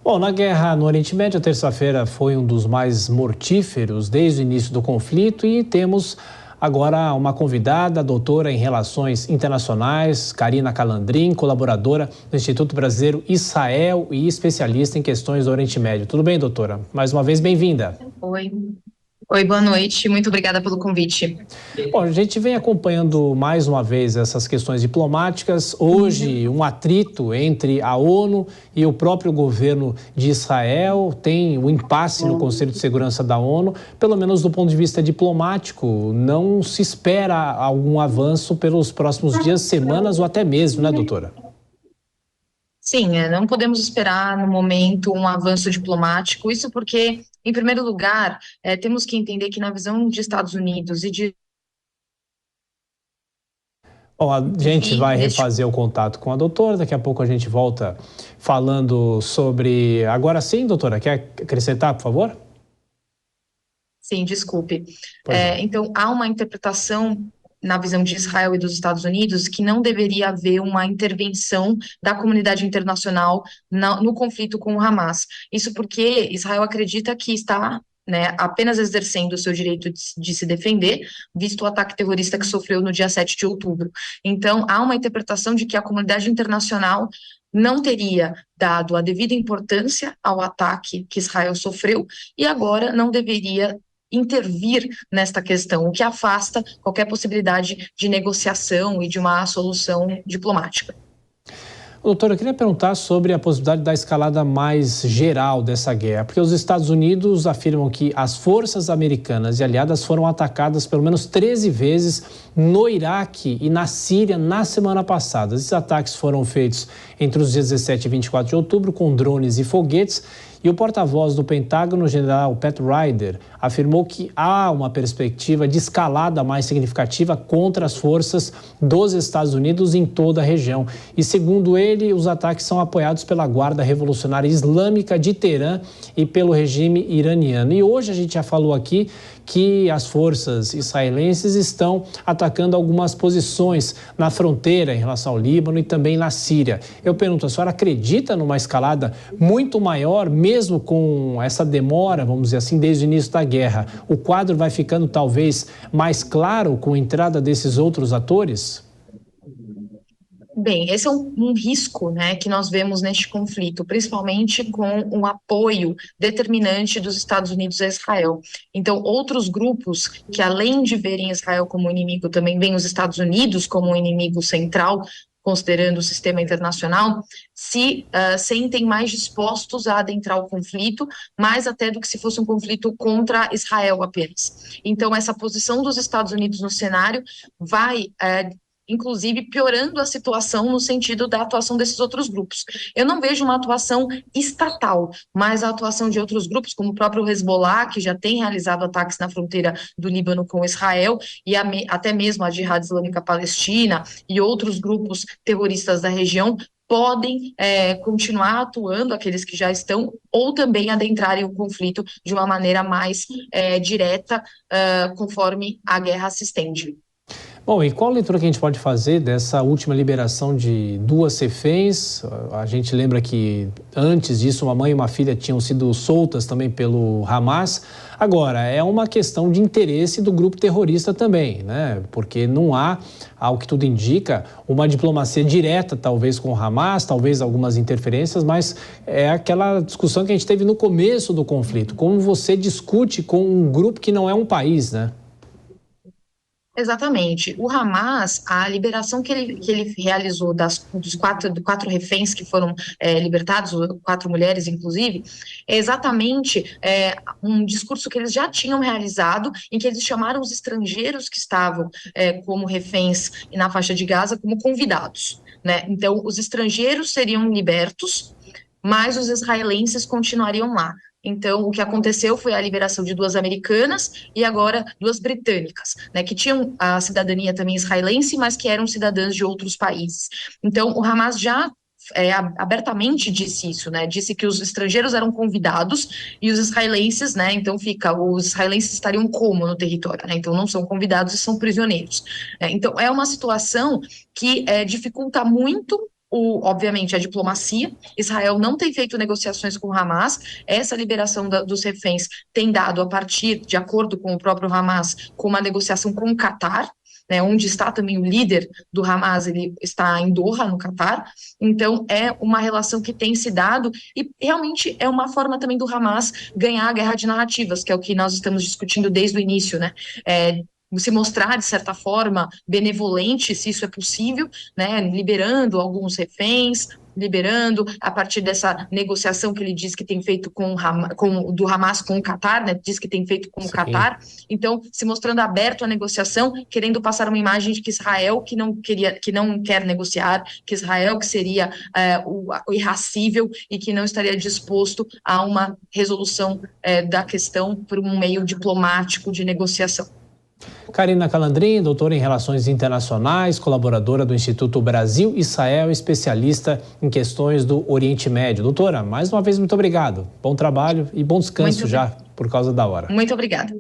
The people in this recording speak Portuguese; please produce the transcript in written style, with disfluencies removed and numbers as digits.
Bom, na guerra no Oriente Médio, a terça-feira foi um dos mais mortíferos desde o início do conflito e temos agora uma convidada, doutora em Relações Internacionais, Karina Calandrin, colaboradora do Instituto Brasileiro Israel e especialista em questões do Oriente Médio. Tudo bem, doutora? Mais uma vez, bem-vinda. Oi. Oi, boa noite. Muito obrigada pelo convite. Bom, a gente vem acompanhando mais uma vez essas questões diplomáticas. Hoje, um atrito entre a ONU e o próprio governo de Israel. Tem um impasse no Conselho de Segurança da ONU. Pelo menos do ponto de vista diplomático, não se espera algum avanço pelos próximos dias, semanas ou até meses, né, doutora? Sim, não podemos esperar no momento um avanço diplomático, isso porque, em primeiro lugar, temos que entender que na visão de Estados Unidos e de Bom, a gente vai neste refazer o contato com a doutora, daqui a pouco a gente volta falando sobre... Agora sim, doutora, quer acrescentar, por favor? Sim, desculpe. Pois não. Então, há uma interpretação na visão de Israel e dos Estados Unidos que não deveria haver uma intervenção da comunidade internacional no conflito com o Hamas. Isso porque Israel acredita que está, né, apenas exercendo o seu direito de se defender, visto o ataque terrorista que sofreu no dia 7 de outubro. Então, há uma interpretação de que a comunidade internacional não teria dado a devida importância ao ataque que Israel sofreu e agora não deveria intervir nesta questão, o que afasta qualquer possibilidade de negociação e de uma solução diplomática. Doutora, eu queria perguntar sobre a possibilidade da escalada mais geral dessa guerra, porque os Estados Unidos afirmam que as forças americanas e aliadas foram atacadas pelo menos 13 vezes no Iraque e na Síria na semana passada. Esses ataques foram feitos entre os dias 17 e 24 de outubro com drones e foguetes. E o porta-voz do Pentágono, o general Pat Ryder, afirmou que há uma perspectiva de escalada mais significativa contra as forças dos Estados Unidos em toda a região. E, segundo ele, os ataques são apoiados pela Guarda Revolucionária Islâmica de Teherã e pelo regime iraniano. E hoje a gente já falou aqui que as forças israelenses estão atacando algumas posições na fronteira em relação ao Líbano e também na Síria. Eu pergunto, a senhora acredita numa escalada muito maior, mesmo com essa demora, vamos dizer assim, desde o início da guerra? O quadro vai ficando talvez mais claro com a entrada desses outros atores? Bem, esse é um risco, né, que nós vemos neste conflito, principalmente com um apoio determinante dos Estados Unidos a Israel. Então, outros grupos que, além de verem Israel como inimigo, também veem os Estados Unidos como um inimigo central, considerando o sistema internacional, se sentem mais dispostos a adentrar o conflito, mais até do que se fosse um conflito contra Israel apenas. Então, essa posição dos Estados Unidos no cenário vai inclusive piorando a situação no sentido da atuação desses outros grupos. Eu não vejo uma atuação estatal, mas a atuação de outros grupos, como o próprio Hezbollah, que já tem realizado ataques na fronteira do Líbano com Israel, e até mesmo a Jihad Islâmica Palestina e outros grupos terroristas da região, podem continuar atuando, aqueles que já estão, ou também adentrarem o conflito de uma maneira mais direta, conforme a guerra se estende. Bom, e qual a leitura que a gente pode fazer dessa última liberação de duas reféns? A gente lembra que antes disso uma mãe e uma filha tinham sido soltas também pelo Hamas. Agora, é uma questão de interesse do grupo terrorista também, né? Porque não há, ao que tudo indica, uma diplomacia direta talvez com o Hamas, talvez algumas interferências, mas é aquela discussão que a gente teve no começo do conflito. Como você discute com um grupo que não é um país, né? Exatamente. O Hamas, a liberação que ele realizou dos quatro reféns que foram libertados, 4 mulheres, inclusive, é exatamente um discurso que eles já tinham realizado, em que eles chamaram os estrangeiros que estavam como reféns na faixa de Gaza como convidados, né? Então, os estrangeiros seriam libertos, mas os israelenses continuariam lá. Então, o que aconteceu foi a liberação de 2 americanas e agora 2 britânicas, né, que tinham a cidadania também israelense, mas que eram cidadãs de outros países. Então, o Hamas já abertamente disse isso, né? Disse que os estrangeiros eram convidados e os israelenses, né? Então os israelenses estariam como no território, né? Então não são convidados e são prisioneiros. Então é uma situação que dificulta muito obviamente, a diplomacia. Israel não tem feito negociações com o Hamas. Essa liberação dos reféns tem dado, a partir, de acordo com o próprio Hamas, com uma negociação com o Catar, né, onde está também o líder do Hamas, ele está em Doha, no Catar. Então, é uma relação que tem se dado e realmente é uma forma também do Hamas ganhar a guerra de narrativas, que é o que nós estamos discutindo desde o início, né? Se mostrar, de certa forma, benevolente, se isso é possível, né, liberando alguns reféns, liberando a partir dessa negociação que ele diz que tem feito do Hamas com o Catar, né, diz que tem feito com o Catar, então se mostrando aberto à negociação, querendo passar uma imagem de que Israel que não quer negociar, que Israel que seria o irracível e que não estaria disposto a uma resolução da questão por um meio diplomático de negociação. Karina Calandrin, doutora em Relações Internacionais, colaboradora do Instituto Brasil-Israel, especialista em questões do Oriente Médio. Doutora, mais uma vez, muito obrigado. Bom trabalho e bom descanso já, por causa da hora. Muito obrigada.